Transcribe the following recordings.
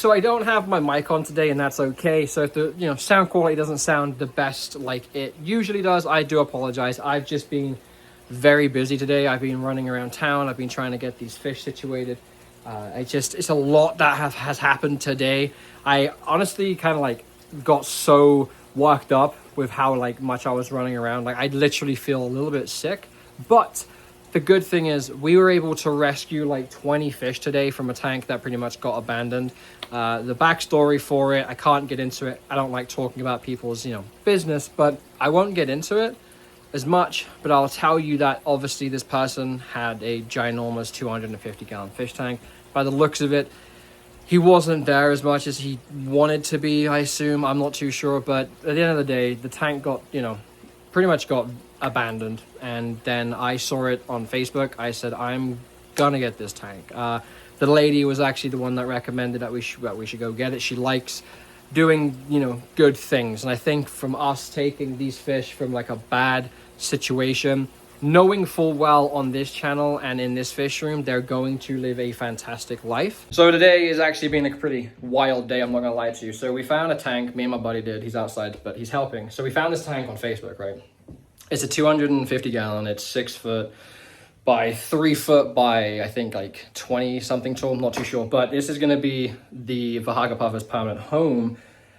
So I don't have my mic on today, and that's okay. So if the sound quality doesn't sound the best like it usually does, I do apologize. I've just been very busy today. I've been running around town. I've been trying to get these fish situated. It's a lot that has happened today. I honestly kind of like got so worked up with how like much I was running around. Like I literally feel a little bit sick, but the good thing is we were able to rescue like 20 fish today from a tank that pretty much got abandoned. The backstory for it, I can't get into it. I don't like talking about people's, business, but I won't get into it as much. But I'll tell you that obviously this person had a ginormous 250-gallon fish tank. By the looks of it, he wasn't there as much as he wanted to be, I assume. I'm not too sure, but at the end of the day, the tank got, pretty much got abandoned. And then I saw it on Facebook. I said, I'm gonna get this tank. The lady was actually the one that recommended that we should go get it. She likes doing, good things. And I think from us taking these fish from like a bad situation, knowing full well on this channel and in this fish room, they're going to live a fantastic life. So today is actually been a pretty wild day, I'm not gonna lie to you. So we found a tank, me and my buddy did, he's outside, but he's helping. So we found this tank on Facebook, right? It's a 250-gallon, it's 6 foot by 3 foot by, I think like 20 something tall, I'm not too sure. But this is gonna be the Vahaga Puffer's permanent home.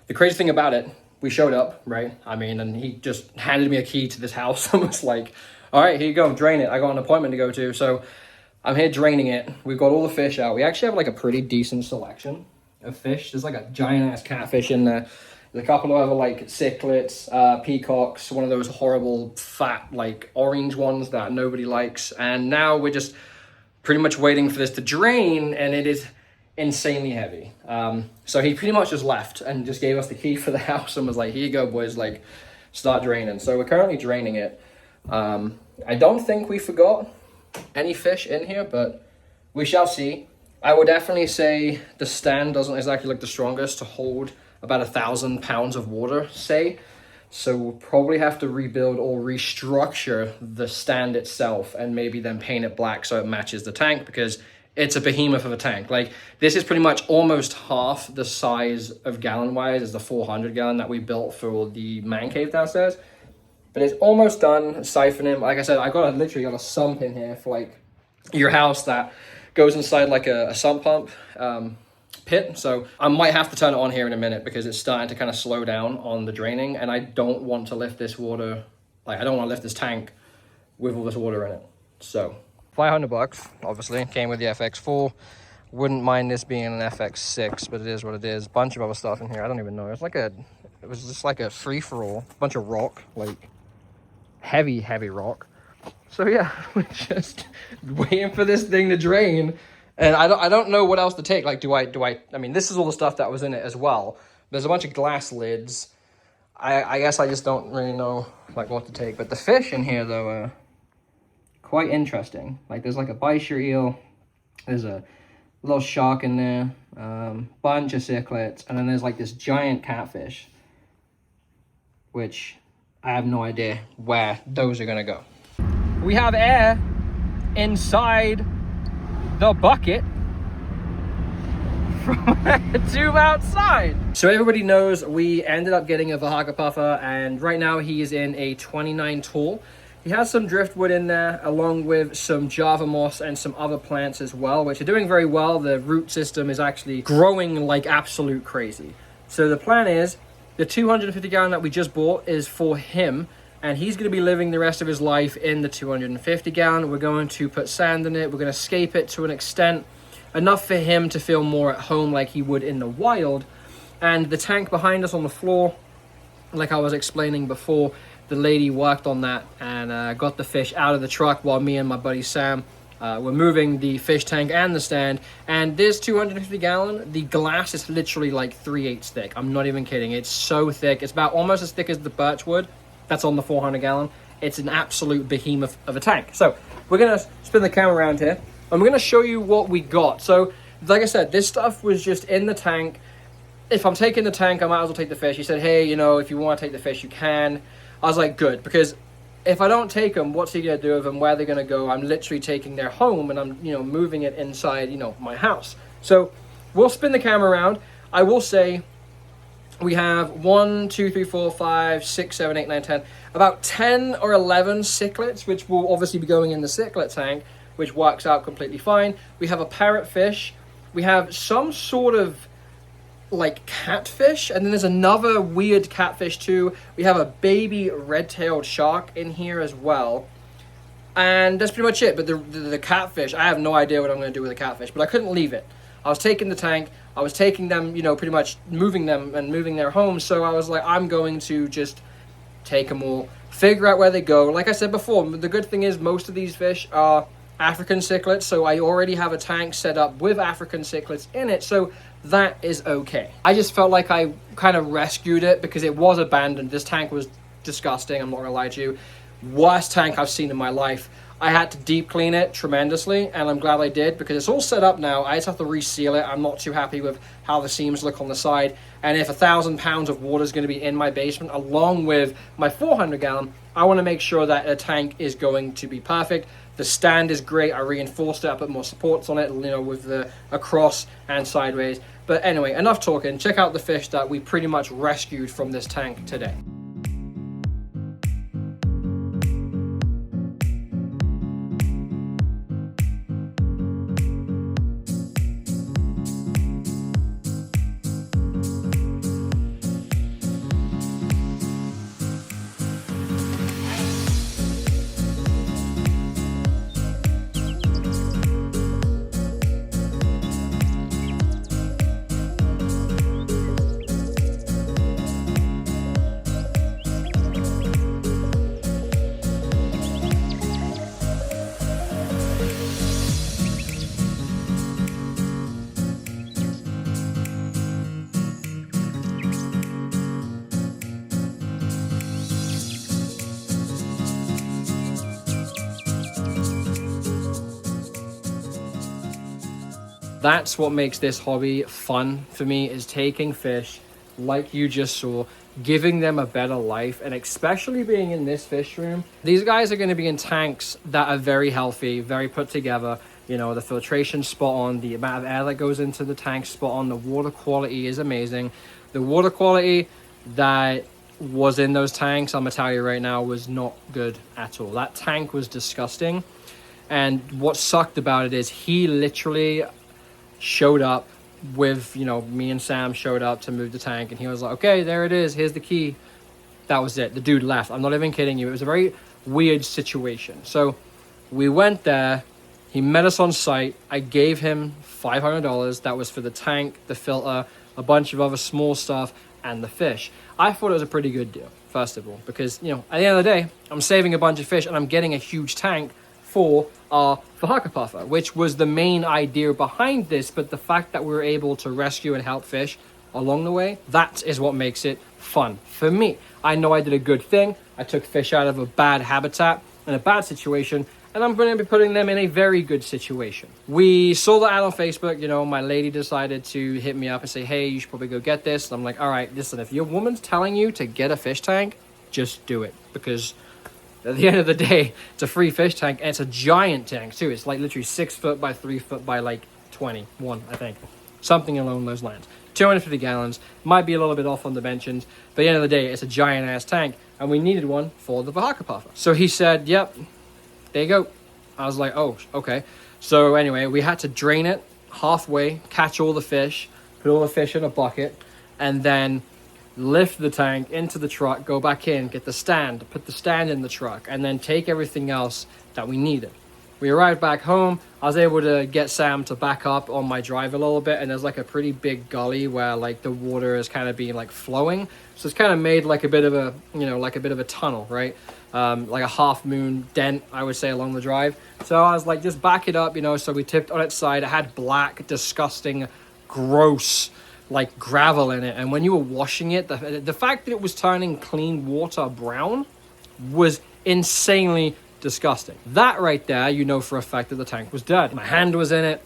The crazy thing about it, we showed up, right? And he just handed me a key to this house and was like, all right, here you go, drain it. I got an appointment to go to. So I'm here draining it. We've got all the fish out. We actually have like a pretty decent selection of fish. There's like a giant ass catfish in there. There's a couple of other like cichlids, peacocks, one of those horrible fat like orange ones that nobody likes. And now we're just pretty much waiting for this to drain, and it is insanely heavy. So he pretty much just left and just gave us the key for the house and was like, here you go, boys, like start draining. So we're currently draining it. I don't think we forgot any fish in here, but we shall see. I would definitely say the stand doesn't exactly look the strongest to hold about 1,000 pounds of water, say. So we'll probably have to rebuild or restructure the stand itself and maybe then paint it black so it matches the tank, because it's a behemoth of a tank. Like this is pretty much almost half the size of gallon-wise as the 400-gallon that we built for the man cave downstairs. But it's almost done siphoning. Like I said, I literally got a sump in here for like your house that goes inside like a sump pump pit. So I might have to turn it on here in a minute because it's starting to kind of slow down on the draining, and I don't want to lift this water. Like I don't want to lift this tank with all this water in it. So $500, obviously, came with the FX4. Wouldn't mind this being an FX6, but it is what it is. Bunch of other stuff in here. I don't even know. It was just like a free-for-all. Bunch of rock, like heavy rock. So yeah, we're just waiting for this thing to drain, and I don't know what else to take. Like, I mean, this is all the stuff that was in it as well. There's a bunch of glass lids. I guess I just don't really know like what to take. But the fish in here though are quite interesting. Like there's like a bichir eel, there's a little shark in there, bunch of cichlids, and then there's like this giant catfish, which I have no idea where those are gonna go. We have air inside the bucket from the tube outside. So everybody knows we ended up getting a Vahaga Puffer, and right now he is in a 29 tall. He has some driftwood in there, along with some Java moss and some other plants as well, which are doing very well. The root system is actually growing like absolute crazy. So the plan is, the 250 gallon that we just bought is for him, and he's going to be living the rest of his life in the 250 gallon. We're going to put sand in it. We're going to scape it to an extent, enough for him to feel more at home like he would in the wild. And the tank behind us on the floor, like I was explaining before, the lady worked on that and got the fish out of the truck while me and my buddy Sam were moving the fish tank and the stand. And this 250 gallon, the glass is literally like 3/8 thick. I'm not even kidding. It's so thick. It's about almost as thick as the birch wood that's on the 400 gallon. It's an absolute behemoth of a tank. So we're gonna spin the camera around here and we're gonna show you what we got. So like I said, this stuff was just in the tank. If I'm taking the tank, I might as well take the fish. He said, hey, if you want to take the fish, you can. I was like, good, because if I don't take them, what's he gonna do with them? Where they're gonna go? I'm literally taking their home and I'm, moving it inside, my house. So we'll spin the camera around. I will say we have 1, 2, 3, 4, 5, 6, 7, 8, 9, 10, about 10 or 11 cichlids, which will obviously be going in the cichlid tank, which works out completely fine. We have a parrotfish. We have some sort of like catfish, and then there's another weird catfish too. We have a baby red-tailed shark in here as well. And that's pretty much it. But the catfish, I have no idea what I'm going to do with the catfish, but I couldn't leave it. I was taking the tank, I was taking them, you know, pretty much moving them and moving their home. So I was like, I'm going to just take them all, figure out where they go. Like I said before, the good thing is most of these fish are African cichlids, so I already have a tank set up with African cichlids in it, so that is okay. I just felt like I kind of rescued it because it was abandoned. This tank was disgusting, I'm not gonna lie to you. Worst tank I've seen in my life. I had to deep clean it tremendously, and I'm glad I did because it's all set up now. I just have to reseal it. I'm not too happy with how the seams look on the side, and if 1,000 pounds of water is going to be in my basement along with my 400 gallon, I want to make sure that a tank is going to be perfect. The stand is great. I reinforced it. I put more supports on it, you know, with the across and sideways. But anyway, enough talking. Check out the fish that we pretty much rescued from this tank today. That's what makes this hobby fun for me, is taking fish like you just saw, giving them a better life, and especially being in this fish room. These guys are going to be in tanks that are very healthy, very put together. You know, the filtration spot on, the amount of air that goes into the tank spot on, the water quality is amazing. The water quality that was in those tanks, I'm gonna tell you right now, was not good at all. That tank was disgusting. And what sucked about it is he literally showed up with, you know, me and Sam showed up to move the tank, and he was like, okay, there it is, here's the key. That was it. The dude left. I'm not even kidding you. It was a very weird situation. So we went there, he met us on site. I gave him $500. That was for the tank, the filter, a bunch of other small stuff, and the fish. I thought it was a pretty good deal, first of all, because, you know, at the end of the day, I'm saving a bunch of fish and I'm getting a huge tank for our Fishkeeping, which was the main idea behind this. But the fact that we were able to rescue and help fish along the way, that is what makes it fun for me. I know I did a good thing. I took fish out of a bad habitat and a bad situation, and I'm going to be putting them in a very good situation. We saw that ad on Facebook. You know, my lady decided to hit me up and say, hey, you should probably go get this. And I'm like, all right, listen, if your woman's telling you to get a fish tank, just do it, because at the end of the day, it's a free fish tank, and it's a giant tank too. It's like literally 6 foot by 3 foot by like 21, I think. Something along those lines. 250 gallons, might be a little bit off on dimensions, but at the end of the day, it's a giant ass tank, and we needed one for the Fishkeeping. So he said, yep, there you go. I was like, oh, okay. So anyway, we had to drain it halfway, catch all the fish, put all the fish in a bucket, and then lift the tank into the truck, go back in, get the stand, put the stand in the truck, and then take everything else that we needed. We arrived back home. I was able to get Sam to back up on my drive a little bit, and there's like a pretty big gully where like the water is kind of being like flowing. So it's kind of made like a bit of a, you know, like a bit of a tunnel, right? Like a half moon dent, I would say, along the drive. So I was like, just back it up, you know. So we tipped on its side. It had black, disgusting, gross, like gravel in it, and when you were washing it, the fact that it was turning clean water brown was insanely disgusting. That right there, you know for a fact that the tank was dirty. My hand was in it.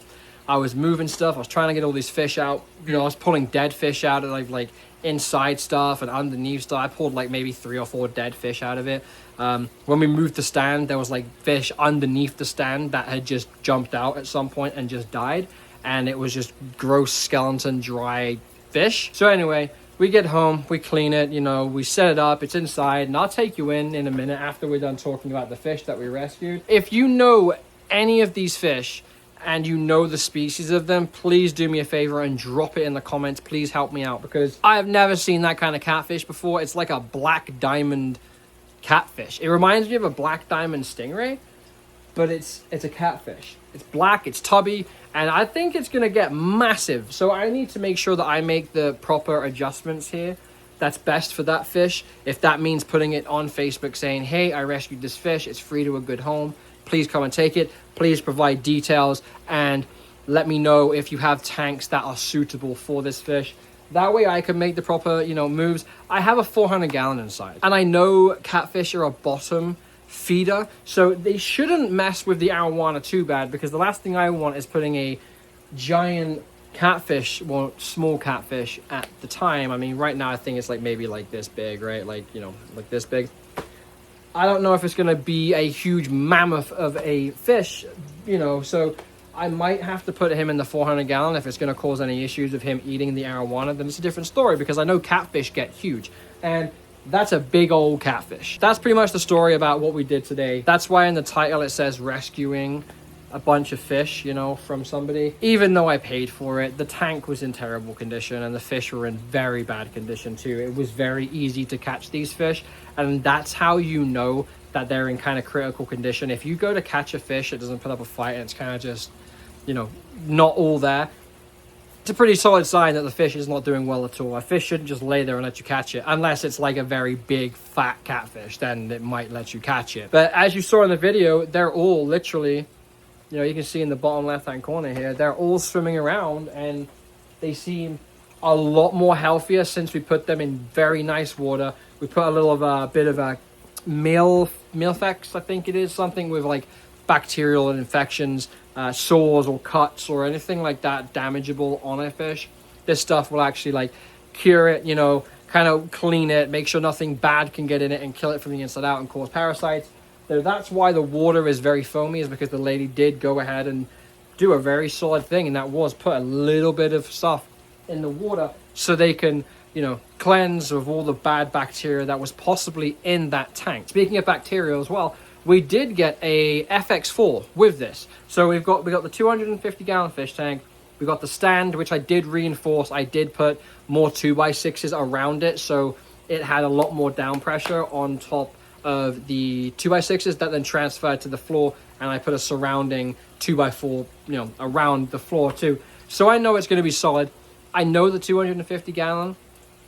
I was moving stuff. I was trying to get all these fish out. You know, I was pulling dead fish out of like inside stuff and underneath stuff. I pulled like maybe 3 or 4 dead fish out of it. When we moved the stand, there was like fish underneath the stand that had just jumped out at some point and just died. And it was just gross skeleton, dry fish. So anyway, we get home, we clean it, you know, we set it up, it's inside, and I'll take you in a minute after we're done talking about the fish that we rescued. If you know any of these fish and you know the species of them, please do me a favor and drop it in the comments. Please help me out, because I have never seen that kind of catfish before. It's like a black diamond catfish. It reminds me of a black diamond stingray, but it's a catfish. It's black, it's tubby, and I think it's gonna get massive. So I need to make sure that I make the proper adjustments here that's best for that fish. If that means putting it on Facebook saying, hey, I rescued this fish, it's free to a good home, please come and take it. Please provide details and let me know if you have tanks that are suitable for this fish. That way I can make the proper, you know, moves. I have a 400 gallon inside, and I know catfish are a bottom feeder, so they shouldn't mess with the arowana too bad, because the last thing I want is putting a giant catfish, well, small catfish at the time. I mean, right now I think it's like maybe like this big, right? Like, you know, like this big. I don't know if it's going to be a huge mammoth of a fish, you know, so I might have to put him in the 400 gallon. If it's going to cause any issues of him eating the arowana, then it's a different story, because I know catfish get huge, and that's a big old catfish. That's pretty much the story about what we did today. That's why in the title it says rescuing a bunch of fish, you know, from somebody. Even though I paid for it, the tank was in terrible condition and the fish were in very bad condition too. It was very easy to catch these fish, and that's how you know that they're in kind of critical condition. If you go to catch a fish, it doesn't put up a fight and it's kind of just, you know, not all there, it's a pretty solid sign that the fish is not doing well at all. A fish shouldn't just lay there and let you catch it, unless it's like a very big fat catfish, then it might let you catch it. But as you saw in the video, they're all literally, you know, you can see in the bottom left hand corner here, they're all swimming around, and they seem a lot more healthier since we put them in very nice water. We put a little of a bit of a mealfex, I think it is, something with like bacterial infections, sores or cuts or anything like that damageable on a fish. This stuff will actually like cure it, you know, kind of clean it, make sure nothing bad can get in it and kill it from the inside out and cause parasites. So that's why the water is very foamy, is because the lady did go ahead and do a very solid thing, and that was put a little bit of stuff in the water so they can, you know, cleanse of all the bad bacteria that was possibly in that tank. Speaking of bacteria as well, we did get a FX4 with this. So we got the 250 gallon fish tank. We got the stand, which I did reinforce. I did put more 2x6s around it, so it had a lot more down pressure on top of the 2x6s that then transferred to the floor, and I put a surrounding 2x4, you know, around the floor too. So I know it's going to be solid. I know the 250 gallon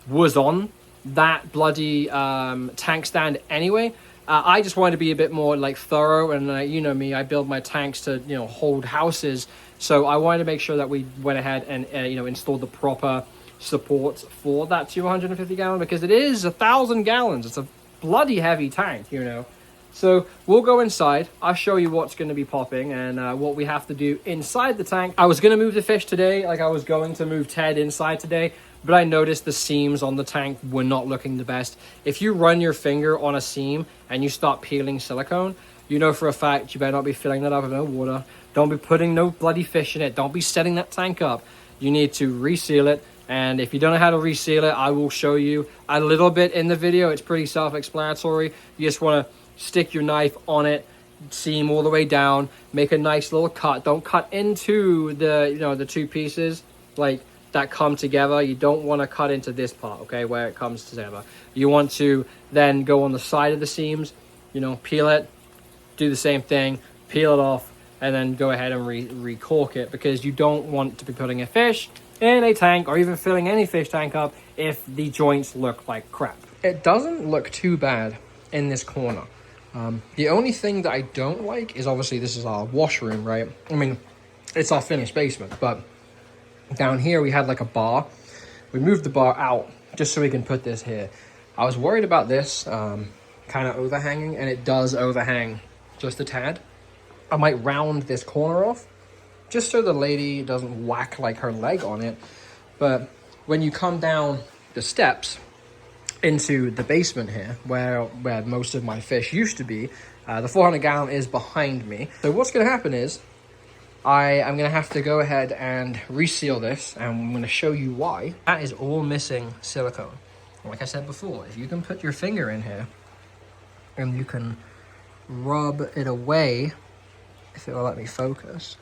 was on that bloody tank stand anyway. I just wanted to be a bit more like thorough, and you know me, I build my tanks to, you know, hold houses. So I wanted to make sure that we went ahead and you know, installed the proper supports for that 250 gallon, because it is 1,000 gallons. It's a bloody heavy tank, you know. So we'll go inside. I'll show you what's going to be popping and what we have to do inside the tank. I was going to move the fish today, like I was going to move Ted inside today, but I noticed the seams on the tank were not looking the best. If you run your finger on a seam and you start peeling silicone, you know for a fact you better not be filling that up with no water. Don't be putting no bloody fish in it. Don't be setting that tank up. You need to reseal it. And if you don't know how to reseal it, I will show you a little bit in the video. It's pretty self-explanatory. You just want to stick your knife on it, seam all the way down, make a nice little cut. Don't cut into the, you know, the two pieces like that come together. You don't want to cut into this part, okay, where it comes together. You want to then go on the side of the seams, you know, peel it, do the same thing, peel it off, and then go ahead and re-cork it, because you don't want to be putting a fish in a tank or even filling any fish tank up if the joints look like crap. It doesn't look too bad in this corner. The only thing that I don't like is, obviously this is our washroom, right? I mean, it's our finished basement, but down here we had like a bar. We moved the bar out just so we can put this here. I was worried about this kind of overhanging, and it does overhang just a tad. I might round this corner off just so the lady doesn't whack like her leg on it. But when you come down the steps into the basement here, where most of my fish used to be, the 400 gallon is behind me. So what's going to happen is I am going to have to go ahead and reseal this, and I'm going to show you why. That is all missing silicone. Like I said before, if you can put your finger in here and you can rub it away, if it will let me focus.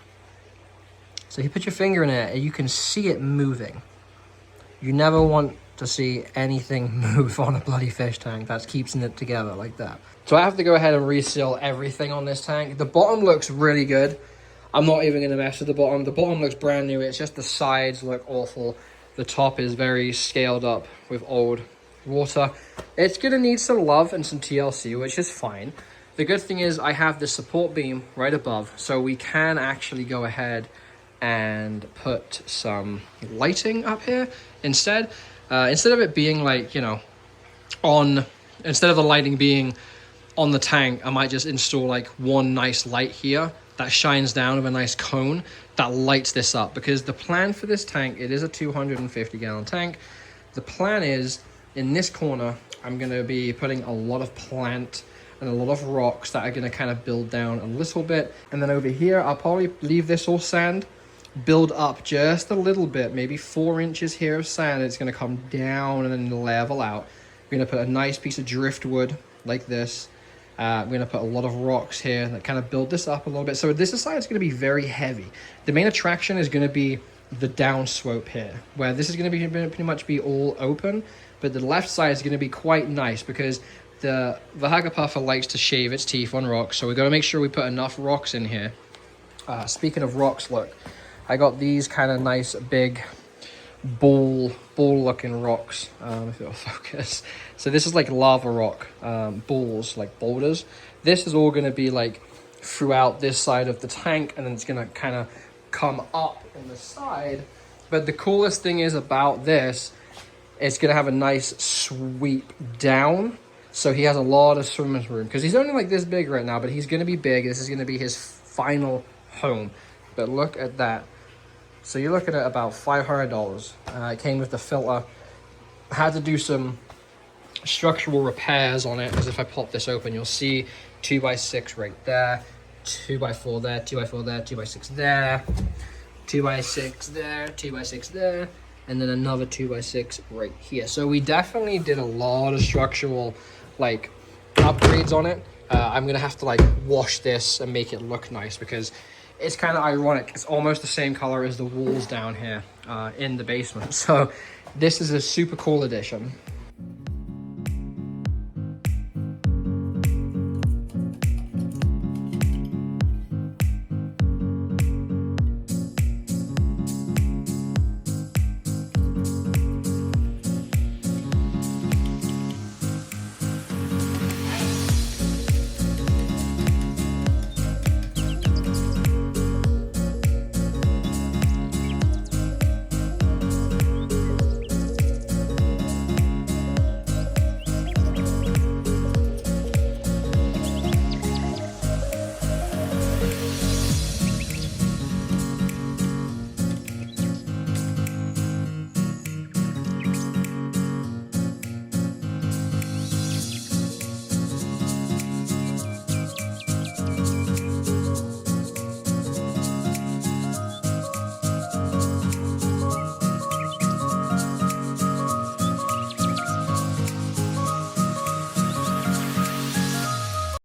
So you put your finger in it and you can see it moving. You never want to see anything move on a bloody fish tank. That keeps it together like that. So I have to go ahead and reseal everything on this tank. The bottom looks really good. I'm not even going to mess with the bottom. The bottom looks brand new. It's just the sides look awful. The top is very scaled up with old water. It's going to need some love and some TLC, which is fine. The good thing is I have the support beam right above, so we can actually go ahead and put some lighting up here instead. Instead of it being like, you know, instead of the lighting being on the tank, I might just install like one nice light here that shines down with a nice cone that lights this up, because the plan for this tank, it is a 250 gallon tank. The plan is in this corner, I'm going to be putting a lot of plant and a lot of rocks that are going to kind of build down a little bit. And then over here, I'll probably leave this all sand, build up just a little bit, maybe 4 inches here of sand. It's going to come down and then level out. We're going to put a nice piece of driftwood like this. We're going to put a lot of rocks here that kind of build this up a little bit. So this side is going to be very heavy. The main attraction is going to be the downslope here, where this is going to be pretty much be all open, but the left side is going to be quite nice because the Hagapuffer likes to shave its teeth on rocks. So we've got to make sure we put enough rocks in here. Speaking of rocks, look, I got these kind of nice big ball looking rocks, if it'll focus. So this is like lava rock balls, like boulders. This is all going to be like throughout this side of the tank, and then it's going to kind of come up in the side. But the coolest thing is about this, it's going to have a nice sweep down, so he has a lot of swimming room, because he's only like this big right now, but he's going to be big. This is going to be his final home. But look at that. So you're looking at about $500. It came with the filter. I had to do some structural repairs on it, because if I pop this open, you'll see 2x6 right there, 2x4 there, 2x4 there, 2x6 there, 2x6 there, 2x6 there, and then another 2x6 right here. So we definitely did a lot of structural like upgrades on it. I'm gonna have to like wash this and make it look nice, because it's kind of ironic. It's almost the same color as the walls down here in the basement. So this is a super cool addition.